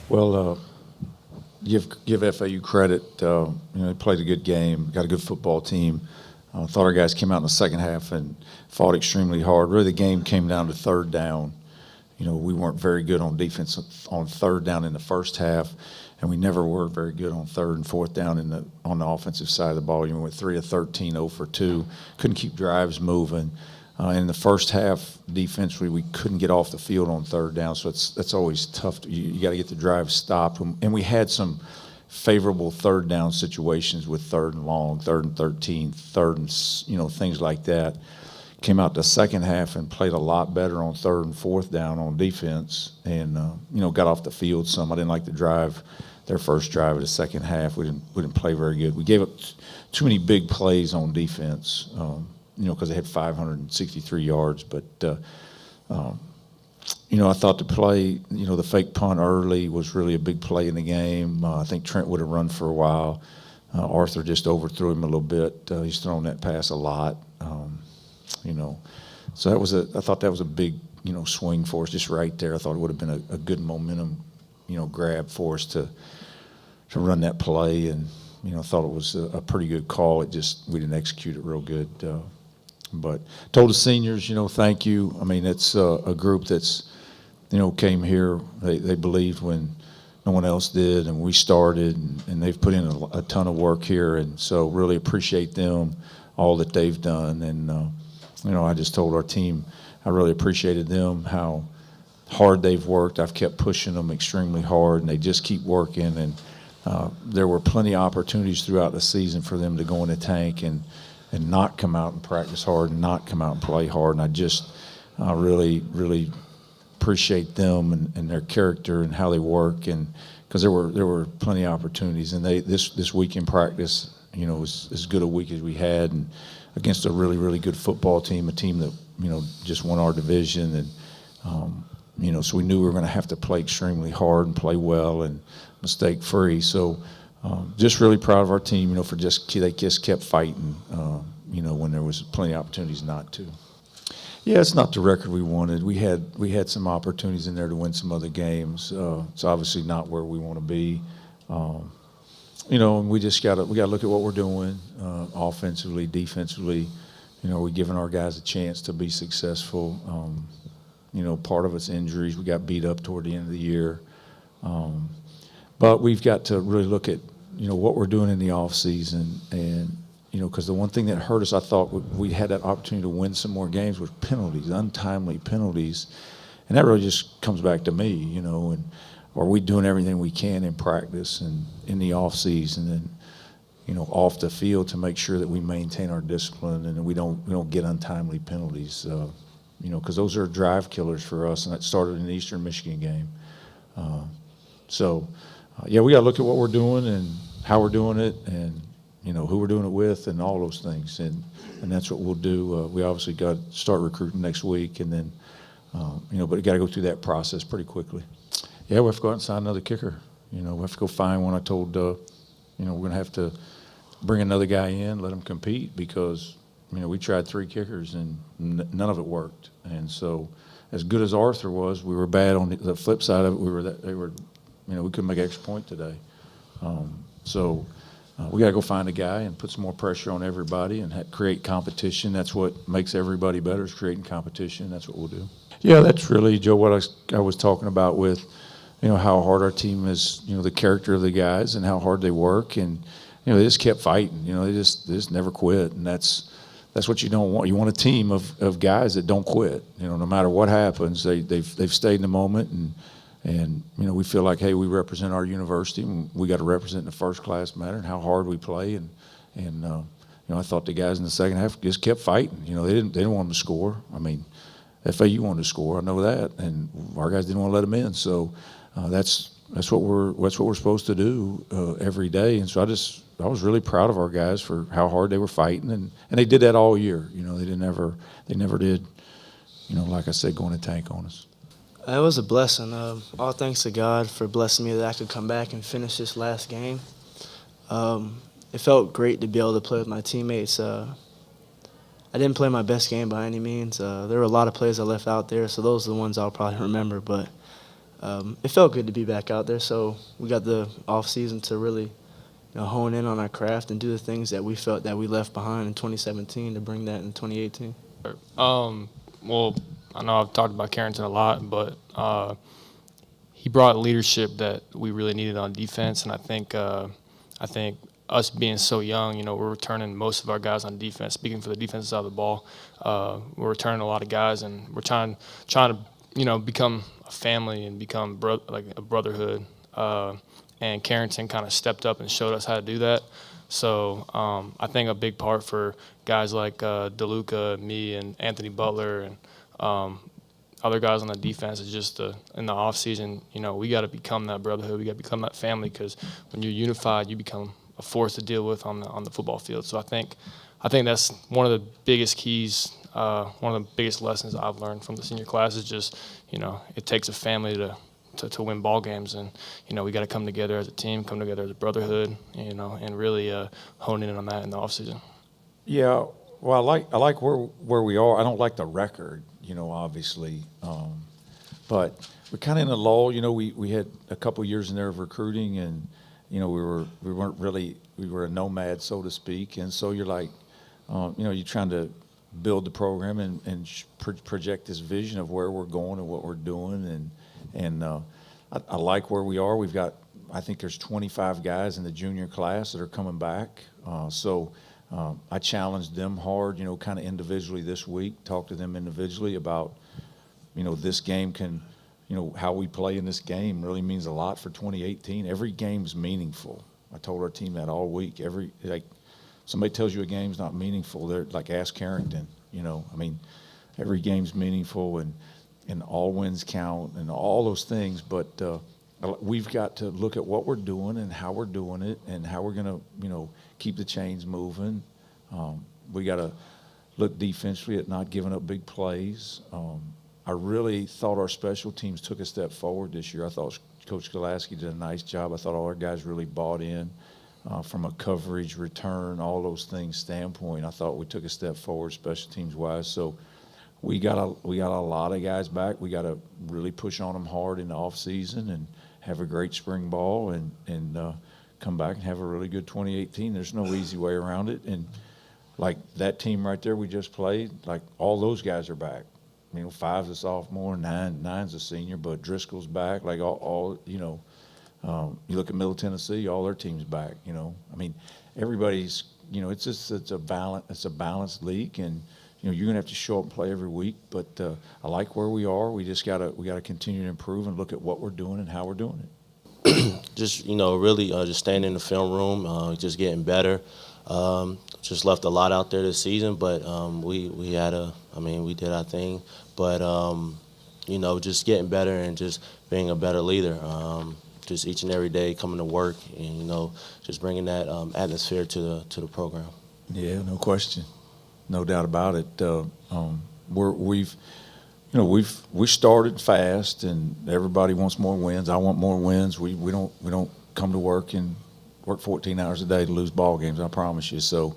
Well, give FAU credit. They played a good game, got a good football team. Thought our guys came out in the second half and fought extremely hard. Really, the game came down to third down. We weren't very good on defense on third down in the first half, and we never were very good on third and fourth down on the offensive side of the ball. We went 3 of 13, 0 for 2, couldn't keep drives moving. In the first half, defensively, we couldn't get off the field on third down, so that's always tough. You got to get the drive stopped. And we had some favorable third down situations with third and long, third and 13, third and, things like that. Came out the second half and played a lot better on third and fourth down on defense and, got off the field some. I didn't like the drive, their first drive of the second half. We didn't play very good. We gave up too many big plays on defense. Because they had 563 yards. But, I thought the play, the fake punt early was really a big play in the game. I think Trent would have run for a while. Arthur just overthrew him a little bit. He's thrown that pass a lot. So I thought that was a big, swing for us just right there. I thought it would have been a good momentum, grab for us to run that play. And, thought it was a pretty good call. We didn't execute it real good. But told the seniors, thank you. I mean, it's a group that's, came here. They believed when no one else did, and we started, and they've put in a ton of work here. And so really appreciate them, all that they've done. And, I just told our team I really appreciated them, how hard they've worked. I've kept pushing them extremely hard, and they just keep working. And there were plenty of opportunities throughout the season for them to go in the tank and not come out and practice hard and not come out and play hard. And I just really, really appreciate them and their character and how they work. And because there were plenty of opportunities. And this week in practice, was as good a week as we had, and against a really, really good football team, a team that, just won our division. And, so we knew we were going to have to play extremely hard and play well and mistake-free. So just really proud of our team, they just kept fighting, when there was plenty of opportunities not to. Yeah, it's not the record we wanted. We had some opportunities in there to win some other games. It's obviously not where we want to be. And we just got to look at what we're doing offensively, defensively. We're giving our guys a chance to be successful. Part of it's injuries. We got beat up toward the end of the year. But we've got to really look at, what we're doing in the off season. And, because the one thing that hurt us, I thought we had that opportunity to win some more games with penalties, untimely penalties. And that really just comes back to me, and are we doing everything we can in practice and in the off season and, off the field to make sure that we maintain our discipline and we don't get untimely penalties, because those are drive killers for us, and that started in the Eastern Michigan game. We got to look at what we're doing and how we're doing it and, who we're doing it with and all those things. And that's what we'll do. We obviously got to start recruiting next week, and then, but we got to go through that process pretty quickly. Yeah, we have to go out and sign another kicker. We have to go find one. I told, we're going to have to bring another guy in, let him compete, because, we tried 3 kickers and none of it worked. And so as good as Arthur was, we were bad on the flip side of it. We couldn't make an extra point today. We got to go find a guy and put some more pressure on everybody and create competition. That's what makes everybody better, is creating competition. That's what we'll do. Yeah, that's really, Joe, what I was talking about with, how hard our team is, the character of the guys and how hard they work. And, they just kept fighting. They just never quit. And that's what you don't want. You want a team of guys that don't quit. No matter what happens, they've stayed in the moment. And we feel like, hey, we represent our university, and we got to represent in a first-class manner and how hard we play. And I thought the guys in the second half just kept fighting. They didn't want them to score. I mean, FAU wanted to score, I know that, and our guys didn't want to let them in. So that's what we're supposed to do every day. And so I was really proud of our guys for how hard they were fighting, and they did that all year. They never did, like I said, go in a tank on us. It was a blessing. All thanks to God for blessing me that I could come back and finish this last game. It felt great to be able to play with my teammates. I didn't play my best game by any means. There were a lot of plays I left out there, so those are the ones I'll probably remember. But it felt good to be back out there. So we got the off season to really hone in on our craft and do the things that we felt that we left behind in 2017 to bring that in 2018. Well, I know I've talked about Carrington a lot, but he brought leadership that we really needed on defense, and I think us being so young, we're returning most of our guys on defense. Speaking for the defensive side of the ball, we're returning a lot of guys, and we're trying to become a family and become like a brotherhood. And Carrington kind of stepped up and showed us how to do that. So I think a big part for guys like DeLuca, me, and Anthony Butler, and other guys on the defense is just in the off season, we got to become that brotherhood. We got to become that family, because when you're unified, you become a force to deal with on the football field. So I think that's one of the biggest keys, one of the biggest lessons I've learned from the senior class is just, it takes a family to win ball games, and we got to come together as a team, come together as a brotherhood, and really hone in on that in the off season. Yeah, well, I like where we are. I don't like the record, obviously, but we're kind of in a lull. We had a couple years in there of recruiting, and we were a nomad, so to speak, and so you're like, you're trying to build the program and project this vision of where we're going and what we're doing, and I like where we are. We've got, I think there's 25 guys in the junior class that are coming back. So I challenged them hard, kind of individually this week, talked to them individually about, this game can, how we play in this game really means a lot for 2018. Every game's meaningful. I told our team that all week. Somebody tells you a game's not meaningful, they're like, ask Carrington, every game's meaningful, and all wins count and all those things, but we've got to look at what we're doing and how we're doing it and how we're going to, keep the chains moving. We got to look defensively at not giving up big plays. I really thought our special teams took a step forward this year. I thought Coach Skolasky did a nice job. I thought all our guys really bought in from a coverage, return, all those things standpoint. I thought we took a step forward special teams-wise. So we got a lot of guys back. We got to really push on them hard in the off season and have a great spring ball and come back and have a really good 2018. There's no easy way around it. And like that team right there we just played, like all those guys are back. 5's a sophomore, 9's a senior, but Driscoll's back. Like all you look at Middle Tennessee, all their teams back. Everybody's. It's a balanced league, and you're gonna have to show up and play every week. But I like where we are. We just gotta continue to improve and look at what we're doing and how we're doing it. Just really just staying in the film room, just getting better. Just left a lot out there this season, but we did our thing. But just getting better and just being a better leader. Just each and every day coming to work and just bringing that atmosphere to the program. Yeah, no question, no doubt about it. We started fast, and everybody wants more wins. I want more wins. We don't come to work and work 14 hours a day to lose ball games. I promise you. So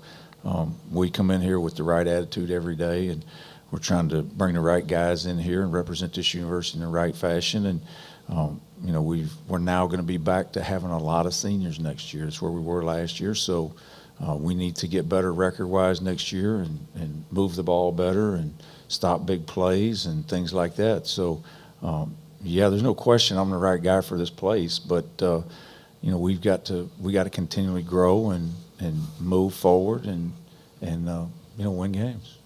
we come in here with the right attitude every day, and we're trying to bring the right guys in here and represent this university in the right fashion. And we're now going to be back to having a lot of seniors next year. It's where we were last year. So we need to get better record-wise next year and move the ball better and stop big plays and things like that. So, there's no question I'm the right guy for this place. But we got to continually grow and move forward and win games.